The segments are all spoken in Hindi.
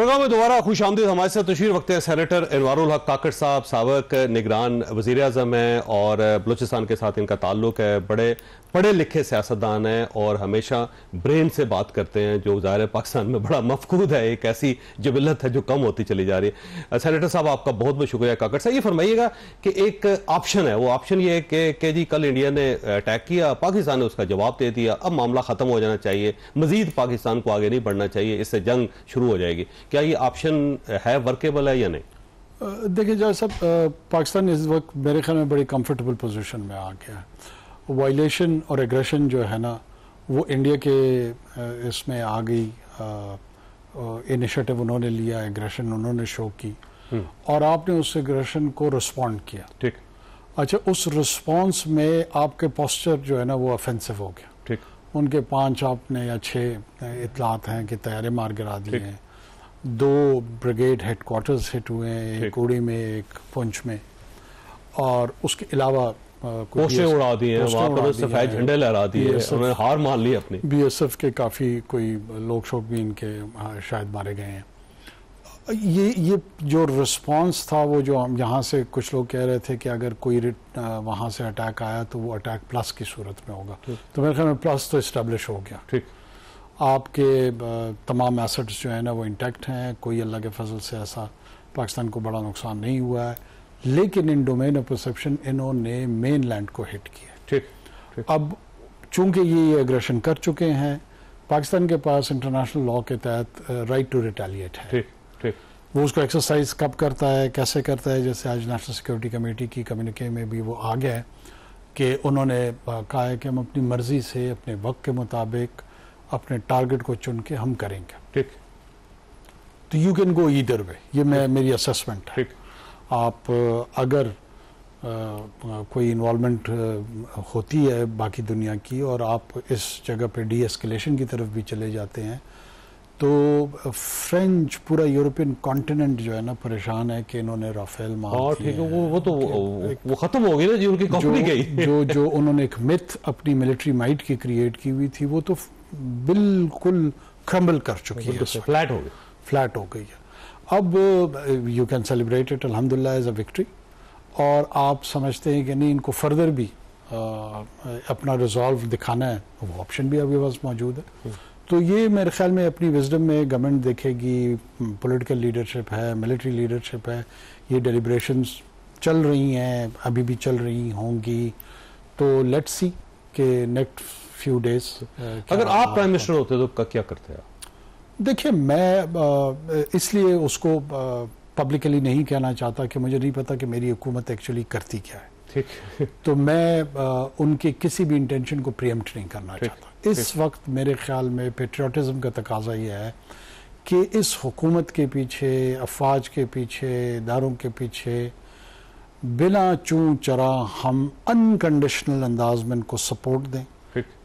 प्रोग्राम में दोबारा खुश आमदीद। हमारे साथ तशरीफ रखते हैं सेनेटर एनवारुल हक काकड़ साहब, साबिक निगरान वज़ीर आज़म हैं और बलूचिस्तान के साथ इनका ताल्लुक है। बड़े पढ़े लिखे सियासतदान हैं और हमेशा ब्रेन से बात करते हैं, जो ज़ाहिर पाकिस्तान में बड़ा मफकूद है। एक ऐसी जबिलत है जो कम होती चली जा रही है। सेनेटर साहब आपका बहुत बहुत शुक्रिया। काकड़ साहब ये फरमाइएगा कि एक ऑप्शन है, वो ऑप्शन ये है कि जी कल इंडिया ने अटैक किया, पाकिस्तान ने उसका जवाब दे दिया, अब मामला ख़त्म हो जाना चाहिए, मज़ीद पाकिस्तान को आगे नहीं बढ़ना चाहिए, इससे जंग शुरू हो जाएगी। क्या ये ऑप्शन है, वर्केबल है या नहीं? देखिए जैसा सब पाकिस्तान इस वक्त मेरे ख्याल में बड़ी कंफर्टेबल पोजीशन में आ गया है। वायलेशन और एग्रेशन जो है ना वो इंडिया के इसमें आ गई। इनिशिएटिव उन्होंने लिया, एग्रेशन उन्होंने शो की और आपने उस एग्रेशन को रिस्पॉन्ड किया। ठीक। अच्छा, उस रिस्पॉन्स में आपके पोस्चर जो है ना वो ऑफेंसिव हो गया। ठीक। उनके 5 आपने या 6 इतलात हैं कि तैयारे मार गिरा दिए हैं। 2 ब्रिगेड हेडक्वार्टर्स हिट हुए हैं, एक उड़ी में एक पुंछ में, और उसके अलावा पोस्टें उड़ा दी हैं, वहाँ पर सफेद झंडे लहरा दिए, उन्होंने हार मान ली अपनी। बीएसएफ के काफ़ी कोई लोग शोक भी इनके शायद मारे गए हैं। ये जो रिस्पांस था वो जो हम यहाँ से कुछ लोग कह रहे थे कि अगर कोई वहाँ से अटैक आया तो वो अटैक प्लस की सूरत में होगा, तो मेरे ख्याल में प्लस तो इस्टेब्लिश हो गया। ठीक। आपके तमाम एसेट्स जो है ना वो इंटैक्ट हैं, कोई अल्लाह के फजल से ऐसा पाकिस्तान को बड़ा नुकसान नहीं हुआ है, लेकिन इन डोमेन ऑफ परसेप्शन इन्होंने मेन लैंड को हिट किया। ठीक। अब चूंकि ये एग्रेशन कर चुके हैं, पाकिस्तान के पास इंटरनेशनल लॉ के तहत राइट टू रिटेलिएट है। ठीक। वो उसको एक्सरसाइज कब करता है, कैसे करता है, जैसे आज नेशनल सिक्योरिटी कमेटी की कम्युनिके में भी वो आ गया है कि उन्होंने कहा है कि हम अपनी मर्जी से अपने वक्त के मुताबिक अपने टारगेट को चुन के हम करेंगे। ठीक। तो you can go either way, ये मेरी असेसमेंट है। आप अगर कोई इन्वॉल्वमेंट होती है बाकी दुनिया की और आप इस जगह पे डी एस्केलेशन की तरफ भी चले जाते हैं, तो फ्रेंच पूरा यूरोपियन कॉन्टिनेंट जो है ना परेशान है कि इन्होंने राफेल मार दिए। ठीक है, वो तो वो खत्म हो गई ना जी, उनकी कंपनी गई। जो उन्होंने एक मिथ अपनी मिलिट्री माइट की क्रिएट की हुई थी, वो तो बिल्कुल क्रम्बल कर चुकी है, फ्लैट हो गई है। अब यू कैन सेलिब्रेट इट अल्हम्दुलिल्लाह एज अ विक्ट्री, और आप समझते हैं कि नहीं इनको फर्दर भी अपना रिजॉल्व दिखाना है, वो ऑप्शन भी अभी बस मौजूद है। तो ये मेरे ख्याल में अपनी विजडम में गवर्नमेंट देखेगी, पॉलिटिकल लीडरशिप है, मिलिट्री लीडरशिप है, ये डेलिब्रेशंस चल रही हैं, अभी भी चल रही होंगी। तो लेट्स सी कि नेक्स्ट फ्यू डेज अगर आप प्राइम मिनिस्टर होते तो क्या करते हैं? देखिए, मैं इसलिए उसको पब्लिकली नहीं कहना चाहता कि मुझे नहीं पता कि मेरी हुकूमत एक्चुअली करती क्या है। ठीक। तो मैं उनके किसी भी इंटेंशन को प्रीएम्प्ट नहीं करना चाहता। इस वक्त मेरे ख्याल में पेट्रियाटिज्म का तकाजा यह है कि इस हुकूमत के पीछे, अफवाज के पीछे, इदारों के पीछे बिना चूं चरा हम अनकंडीशनल अंदाज में इनको सपोर्ट दें,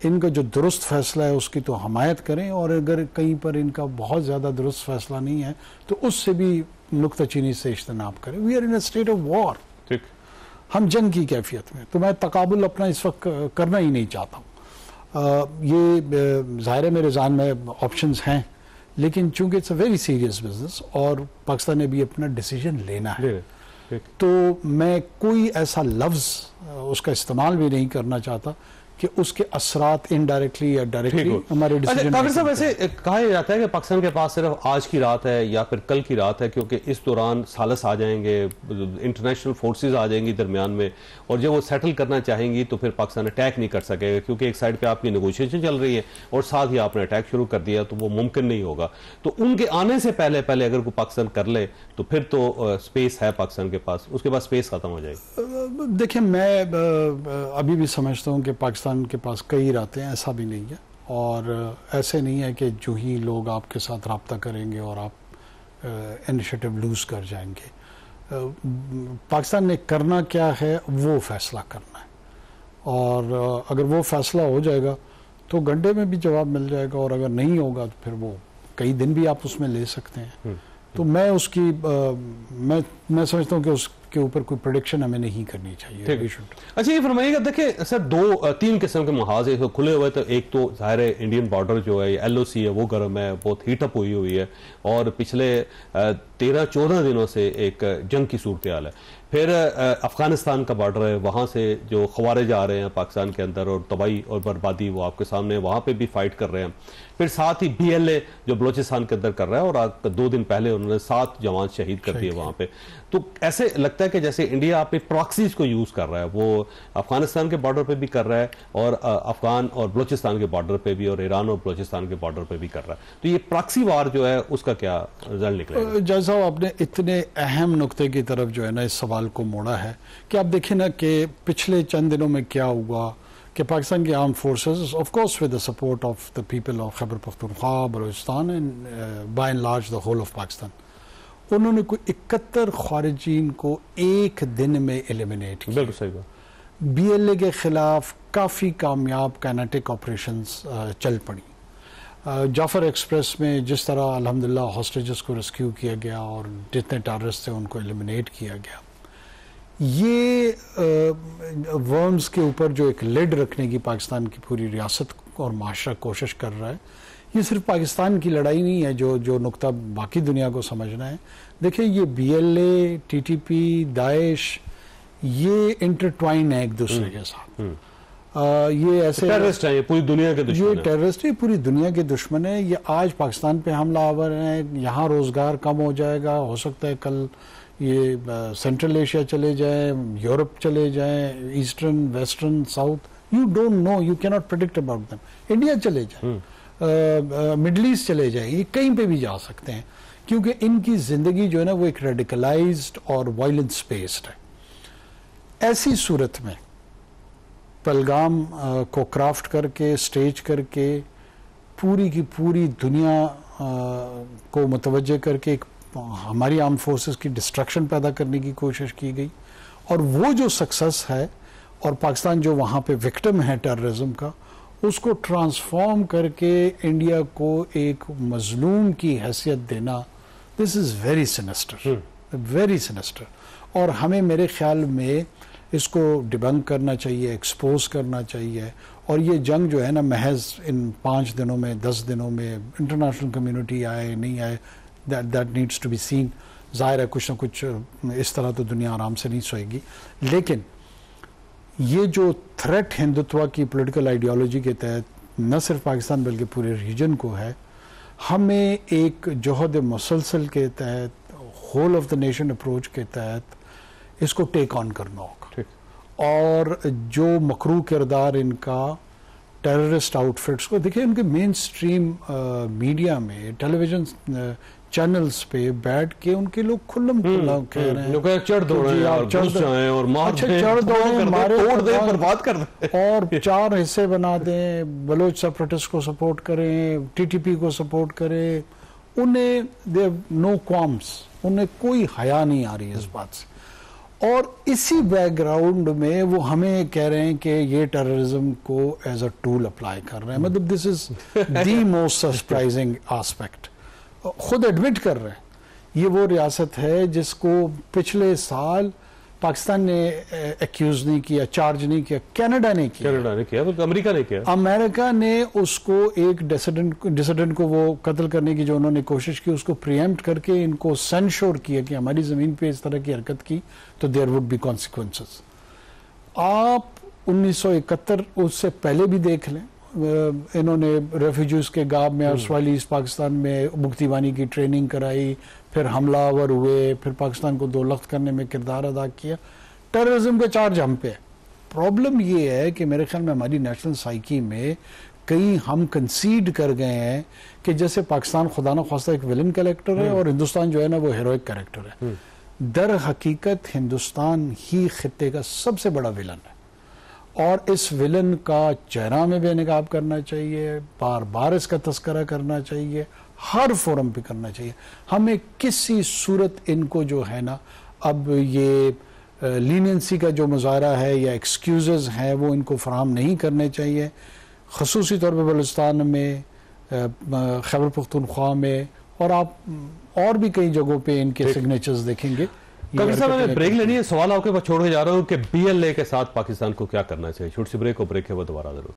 इनका जो दुरुस्त फैसला है उसकी तो हमायत करें, और अगर कहीं पर इनका बहुत ज़्यादा दुरुस्त फैसला नहीं है तो उससे भी नुक्ताचीनी से इज्तनाब करें। We are in a state of war. ठीक। हम जंग की कैफियत में, तो मैं तकाबुल अपना इस वक्त करना ही नहीं चाहता हूँ। ये ज़ाहिर है मेरे ज़हन में ऑप्शंस हैं, लेकिन चूंकि it's a very serious business और पाकिस्तान ने भी अपना डिसीजन लेना है, तो मैं कोई ऐसा लफ्ज़ उसका इस्तेमाल भी नहीं करना चाहता कि उसके असरात इनडायरेक्टली या डायरेक्टली हमारे डिसीजन। काकड़ साहब, ऐसे कहा जाता है कि पाकिस्तान के पास सिर्फ आज की रात है या फिर कल की रात है, क्योंकि इस दौरान सालस आ जाएंगे, इंटरनेशनल फोर्सेस आ जाएंगी दरमियान में, और जब वो सेटल करना चाहेंगी तो फिर पाकिस्तान अटैक नहीं कर सकेगा, क्योंकि एक साइड पे आपकी नेगोशिएशन चल रही है और साथ ही आपने अटैक शुरू कर दिया, तो वो मुमकिन नहीं होगा। तो उनके आने से पहले अगर कोई पाकिस्तान कर ले तो फिर तो स्पेस है पाकिस्तान के पास, उसके बाद स्पेस खत्म हो जाएगी। देखिए, मैं अभी भी समझता हूँ कि पाकिस्तान के पास कई रातें, ऐसा भी नहीं है, और ऐसे नहीं है कि जो ही लोग आपके साथ रब्ता करेंगे और आप इनिशिएटिव लूज कर जाएंगे। पाकिस्तान ने करना क्या है वो फैसला करना है, और अगर वो फैसला हो जाएगा तो घंटे में भी जवाब मिल जाएगा, और अगर नहीं होगा तो फिर वो कई दिन भी आप उसमें ले सकते हैं। तो मैं उसकी मैं समझता हूँ कि के ऊपर कोई प्रोडिक्शन हमें नहीं करनी चाहिए। अच्छा, ये फरमाइएगा, देखिए सर, तीन किस्म के महाज है खुले हुए। तो एक तो ज़ाहिर है इंडियन बॉर्डर जो है, LOC है, वो गर्म है, बहुत हीटअप हुई है, और पिछले 13-14 दिनों से एक जंग की सूरत हाल है। फिर अफगानिस्तान का बॉर्डर है, वहाँ से जो खवारिज आ रहे हैं पाकिस्तान के अंदर और तबाही और बर्बादी वो आपके सामने, वहाँ पे भी फाइट कर रहे हैं। फिर साथ ही BLA जो बलोचिस्तान के अंदर कर रहा है, और आज 2 दिन पहले उन्होंने 7 जवान शहीद कर दिए वहाँ पे। तो ऐसे लगता है कि जैसे इंडिया अपने प्रॉक्सीज को यूज कर रहा है, वो अफगानिस्तान के बॉर्डर पे भी कर रहा है, और अफगान और बलोचिस्तान के बॉर्डर पे भी, और ईरान और बलोचिस्तान के बॉर्डर पे भी कर रहा है। तो ये प्रॉक्सी वार जो है उसका क्या रिजल्ट निकलेगा? जैसा आपने इतने अहम नुक्ते की तरफ जो है ना इस सवाल को मोड़ा है कि आप देखें ना कि पिछले चंद दिनों में क्या हुआ कि पाकिस्तान की arm forces, of course with the support of the people of Khyber Pakhtunkhwa, Balochistan and by and large the whole of Pakistan, उन्होंने कोई 71 खारिजीन को एक दिन में एलिमिनेट किया। बिल्कुल सही बात। BLA के खिलाफ काफ़ी कामयाब काइनेटिक ऑपरेशंस चल पड़ी। जाफर एक्सप्रेस में जिस तरह अल्हम्दुलिल्लाह हॉस्टेजेस को रेस्क्यू किया गया और जितने टेररिस्ट थे उनको एलिमिनेट किया गया, ये वर्म्स के ऊपर जो एक लिड रखने की पाकिस्तान की पूरी रियासत और माशरा कोशिश कर रहा है, ये सिर्फ पाकिस्तान की लड़ाई नहीं है जो नुक्ता बाकी दुनिया को समझना है। देखिए, ये BLA, TTP, दाइश, ये इंटरट्वाइन है एक दूसरे के साथ। ये ऐसे टेररिस्ट है, ये पूरी दुनिया के दुश्मन है। ये टेररिस्ट है, पूरी दुनिया के दुश्मन है। ये आज पाकिस्तान पे हमलावर हैं, यहाँ रोजगार कम हो जाएगा, हो सकता है कल ये सेंट्रल एशिया चले जाए, यूरोप चले जाए, eastern, western, south, you don't know, you can not predict about them. India चले जाए, मिडल ईस्ट चले जाए, ये कहीं पे भी जा सकते हैं, क्योंकि इनकी जिंदगी जो है ना वो एक रेडिकलाइज्ड और वायलेंस बेस्ड है। ऐसी सूरत में पहलगाम को क्राफ्ट करके, स्टेज करके, पूरी की पूरी दुनिया को मुतवज्जे करके एक हमारी आर्म फोर्सेस की डिस्ट्रक्शन पैदा करने की कोशिश की गई, और वो जो सक्सेस है और पाकिस्तान जो वहाँ पे विक्टिम है टेररिज्म का, उसको ट्रांसफॉर्म करके इंडिया को एक मजलूम की हैसियत देना, this is very sinister, very sinister. और हमें मेरे ख्याल में इसको डिबंक करना चाहिए, एक्सपोज करना चाहिए। और ये जंग जो है ना महज इन 5 दिनों में, 10 दिनों में इंटरनेशनल कम्युनिटी आए नहीं आए, that needs to be seen. ज़ाहिर है कुछ ना कुछ इस तरह तो दुनिया आराम से नहीं सोएगी, लेकिन ये जो थ्रेट हिंदुत्व की पॉलिटिकल आइडियोलॉजी के तहत न सिर्फ पाकिस्तान बल्कि पूरे रीजन को है, हमें एक जोहद मुसलसल के तहत, whole of the nation approach के तहत इसको टेक ऑन करना होगा। और जो मकरू किरदार इनका टेररिस्ट आउटफिट्स को देखिए, उनके मेन स्ट्रीम मीडिया में, टेलीविजन चैनल्स पे बैठ के उनके लोग खुल्लम खुल्ला कह रहे हैं, चढ़ दौड़े और घुस जाएं और मार दें, चढ़ दौड़े, मारे, तोड़ दें, बर्बाद कर दें और 4 हिस्से बना दें, बलोच सेपरेटिस्ट को सपोर्ट करें, TTP को सपोर्ट करें। उन्हें दे नो क्वाम्स, उन्हें कोई हया नहीं आ रही है इस बात से। और इसी बैकग्राउंड में वो हमें कह रहे हैं कि ये टेररिज्म को एज अ टूल अप्लाई कर रहे हैं। मतलब this is the most surprising aspect. खुद एडमिट कर रहे हैं, ये वो रियासत है जिसको पिछले साल पाकिस्तान ने एक्यूज नहीं किया, चार्ज नहीं किया, कनाडा ने किया, तो अमेरिका ने किया। अमेरिका ने उसको एक डिसिडेंट को वो कत्ल करने की जो उन्होंने कोशिश की, उसको प्रीएम्प्ट करके इनको सेंश्योर किया कि हमारी जमीन पे इस तरह की हरकत की तो देयर वुड बी कॉन्सिक्वेंसेस। आप 1971 उससे पहले भी देख लें, इन्होंने रेफ्यूजीज के गाँव में और ईस्ट पाकिस्तान में मुक्तिबानी की ट्रेनिंग कराई, फिर हमलावर हुए, फिर पाकिस्तान को 2 लख्त करने में किरदार अदा किया। टेररिज्म का चार्ज हम पे है। प्रॉब्लम ये है कि मेरे ख्याल में हमारी नेशनल साइकी में कहीं हम कंसीड कर गए हैं कि जैसे पाकिस्तान खुदा न ख्वास्ता एक विलन कैरेक्टर है और हिंदुस्तान जो है ना वो हीरोइक कैरेक्टर है। दर हकीकत हिंदुस्तान ही खित्ते का सबसे बड़ा विलन है, और इस विलन का चेहरा में बेनकाब करना चाहिए, बार बार इसका तस्करा करना चाहिए, हर फोरम पे करना चाहिए। हमें किसी सूरत इनको जो है ना अब ये लीनियंसी का जो मुजाहरा है या एक्सक्यूजेज हैं वो इनको फराहम नहीं करने चाहिए। खसूसी तौर पर बलूचिस्तान में, खैबर पख्तूनख्वा में, और आप और भी कई जगहों पे इनके सिग्नेचर्स देखेंगे। डॉक्टर साहब, मैंने ब्रेक लेनी है, सवाल आपके पास छोड़ के जा रहा हूँ कि BLA के साथ पाकिस्तान को क्या करना चाहिए। छोटी सी ब्रेक, और ब्रेक के बाद दोबारा जरूर।